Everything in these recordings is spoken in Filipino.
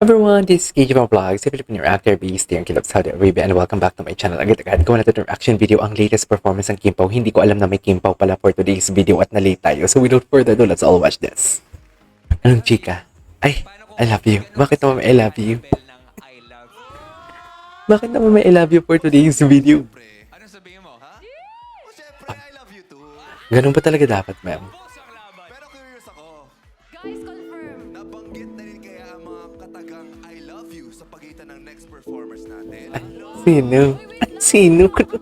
Everyone, this is KJ Vlogs, a Filipino actor based here in Kilab, Saudi Arabia, and welcome back to my channel. Agad-agad, gawa natin ng reaction video ang latest performance ng Kim Pao. Hindi ko alam na may Kim Pao pala for today's video at na-late tayo. So without further ado, let's all watch this. Anong chika? Ay, I love you. Bakit naman may I love you? Bakit naman may I love you for today's video? Ano sabihin mo, ha? O syempre, I love you too. Ganun ba talaga dapat, ma'am? Pero curious ako, Guys, confirm. nabanggit na rin kaya ang mga katagang I love you sa pagitan ng next performers natin? Ay, sino? Sino? Pupundol.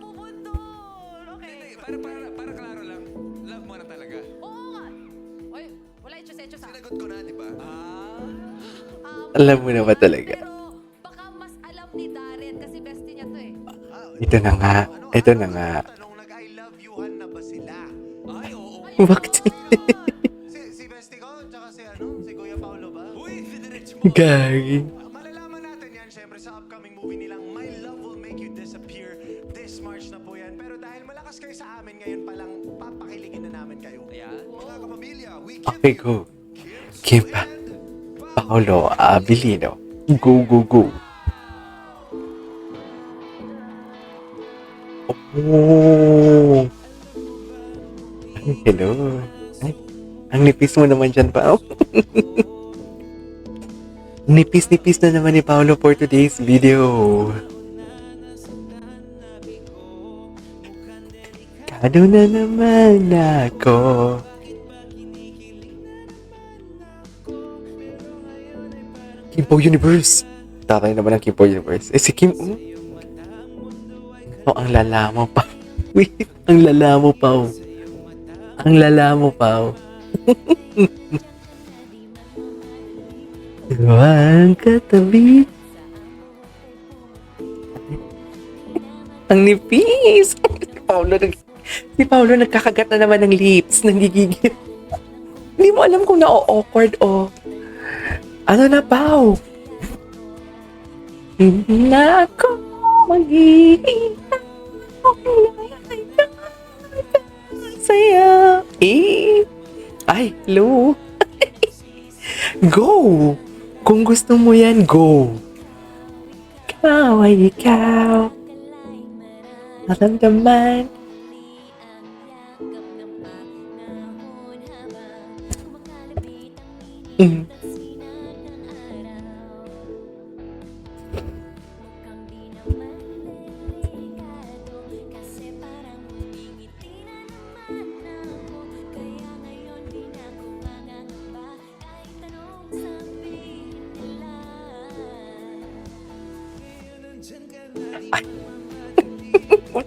Okay. Para klaro lang, love mo na talaga. Oo nga. Oy, wala etchos-etchos ha. Sinagot ko na, di ba? Alam mo na ba talaga? Pero baka mas alam ni Darren kasi bestie niya to eh. Ito na nga. Ito na nga. Tanong nag-I love you-han na ba sila? Ay, oo. Bakit? Si bestie ko, tsaka si Kuya Paolo ba? Uy, didiretso mo. Gagi. Malalaman natin yan, syempre, sa upcoming movie nilang My Love Will Make You Disappear. This March na po yan. Pero dahil malakas kayo sa amin ngayon pa lang, papakiligin na namin kayo. Ayan. Mga kapamilya, we give Okay, go. Kim Paolo Abilino. Go, go, go. Oh. Ay, hello. Ay, ang nipis mo naman dyan, Pao. Nipis-nipis na naman ni Paolo for today's video. Kado na naman ako. Kim Pao Universe. Tatay naman ang Kim Pao Universe. Eh, si Kim... Oh, ang lala mo pa. Wait, ang lala mo pa. Ang lala mo pa. Ang katabi. Ang nipis. Si Paolo nagkakagat na naman ng lips. Nanggigigil. Hindi mo alam kung na-awkward o. Ano na, Pao? Hindi na ako maghihintay. Saya. Eh. Ay, hello. Go. Kung gusto mo yan, go. Ikaw ay ikaw. Naramdaman. Mm.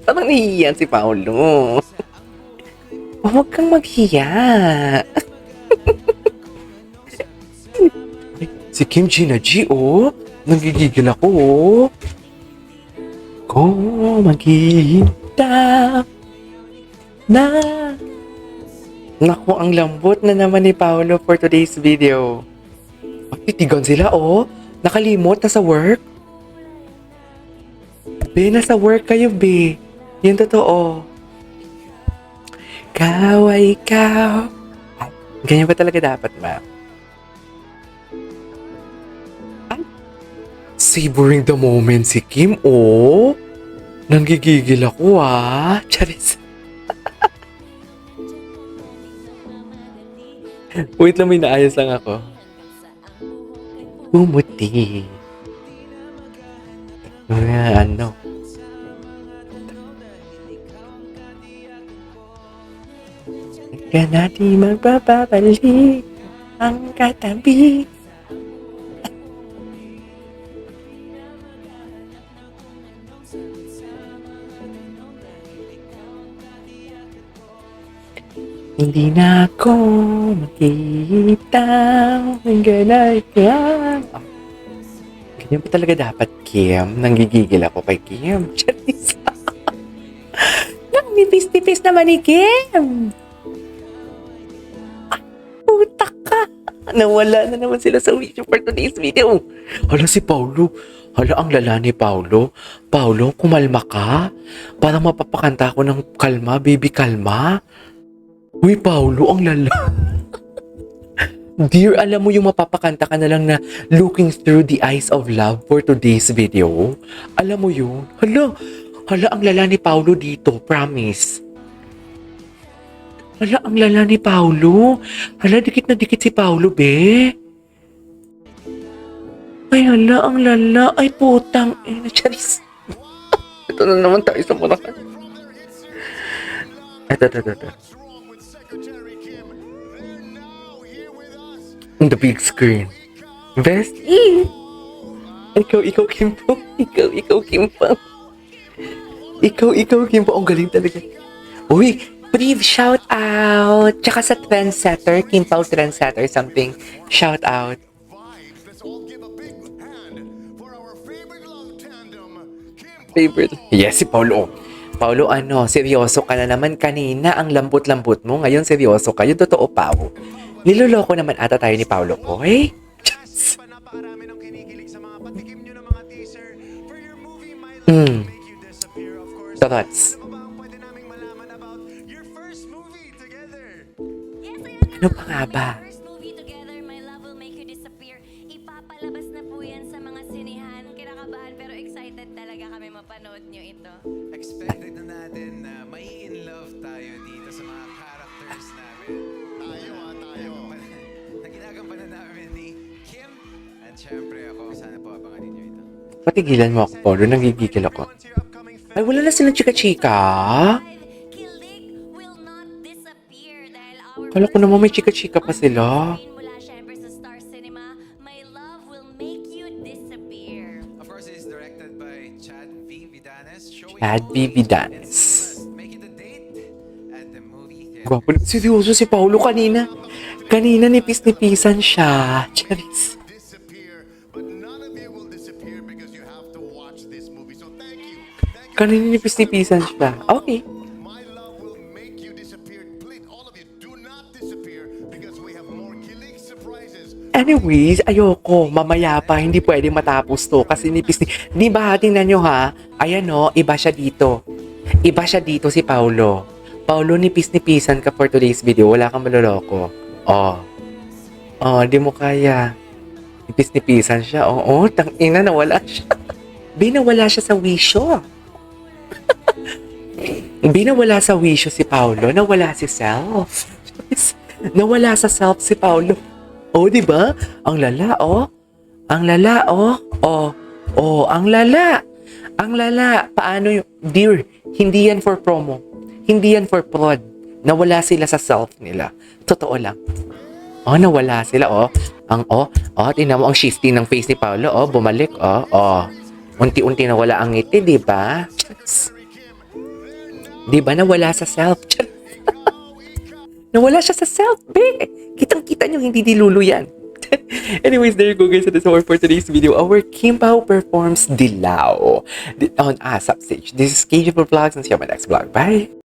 Parang nahihiyan si Paolo. Huwag kang maghiya. Si Kim Gina G, oh. Nagigigil ako, oh. Kung maghihintay na. Naku, ang lambot na naman ni Paolo for today's video. Titigan sila, oh. Nakalimot na sa work. Be, nasa work kayo, be. Yung totoo. Ikaw ay ikaw. Ay, ganyan ba talaga dapat, ma'am? Ay, savoring the moment si Kim, oh. Nanggigigil ako, ah. Charis. Wait lang, may naayos lang ako. Umuti. Ano? Ka na di magbabalik ang katabi. Hindi na ako makita ang ganay ka. Ganyan pa talaga dapat, Kim. Nanggigigil ako kay Kim. Charis. Nang nipis-nipis naman ni Kim. Puta ka. Nawala na naman sila sa video for today's video. Hala si Paolo. Hala ang lala ni Paolo. Paolo, kumalma ka. Parang mapapakanta ko ng kalma, baby kalma. Uy, Paolo, ang lala. Dear, alam mo yung mapapakanta ka na lang na Looking Through the Eyes of Love for today's video? Alam mo yun? Hala, ang lala ni Paulo dito, promise. Hala, ang lala ni Paulo. Hala, dikit na dikit si Paulo, be. Ay, hala, ang lala. Ay, putang. Eh, charis. Ito na naman tayo sa Maracan. Ito. On the big screen. Bestie! Ikaw, Kimpo. Ikaw, Kimpo. Ikaw, Kimpo. Ang galing talaga. Uy, please shout out. Tsaka sa trendsetter, Kimpo trendsetter, something. Shout out. Favorite. Yes, si Paulo. Paulo, seryoso ka na naman kanina. Ang lambot-lambot mo. Ngayon, seryoso ka. Yung totoo, Pao. Niloloko naman ata tayo ni Paulo. Oy? Yes! Napakarami ng kinikilig sa mga patikim nyo ng mga teaser for your movie My Love Will Make You Disappear, of course. Thoughts? Ano ba ang pwede naming malaman about your first movie together? Yes, ayan Ano pa nga ba? Our first movie together, My Love Will Make You Disappear. Ipapalabas na po yan sa mga sinihan. Kinakabahan pero excited talaga kami mapanood nyo ito. Expected na natin na may in love tayo dito sa mga characters namin. Tayo. Na ginagampanan namin ni Kim. At syempre ako, sana po abangan ninyo ito. Patigilan mo ako, Paulo. Nangigigil ako. Ay, wala na silang chika-chika. Kilig will not disappear dahil our Kala ko naman may chika-chika pa sila. mula syempre sa Star Cinema, My Love Will Make You Disappear. Of course, it is directed by Chad V. Vidanes. Showing Chad V. Vidanes. Make it a date at the movie theater. Gwapo. Seryoso si Paulo kanina. Kanina nipis-nipisan siya. Charis. Disappear, but none of you will disappear because you have to watch this movie. So thank you. Kanina nipis-nipisan siya. Okay. My love will make you disappear. Please, all of you, do not disappear because we have more kilig surprises. Anyways, ayoko. Mamaya pa. Hindi pwede matapos to. Kasi nipis ni... Di ba? Tingnan nyo ha. Ayan o. Iba siya dito. Iba siya dito si Paulo. Paulo, nipis-nipisan ka for today's video. Wala kang maloloko. Di mo kaya. Nipis-nipisan siya. Oo, tangina, nawala siya. Binawala siya sa wisyo. Binawala sa wisyo si Paulo. Nawala si self. Nawala sa self si Paulo. Di ba? Ang lala, Ang lala, ang lala. Ang lala. Paano yung... Dear, hindi yan for promo. Hindi yan for prod. Nawala sila sa self nila. Totoo lang. Nawala sila, tingnan mo ang shifty ng face ni Paulo, bumalik, Unti-unti nawala ang ngiti, di ba? Di ba nawala sa self? Nawala siya sa self, be. Kitang-kita nyo, hindi dilulu yan. Anyways, there you go guys. That is all for today's video. Our Kim Pao performs Dilao on ASAP stage. This is KJ Vlogs and see you on my next vlog. Bye!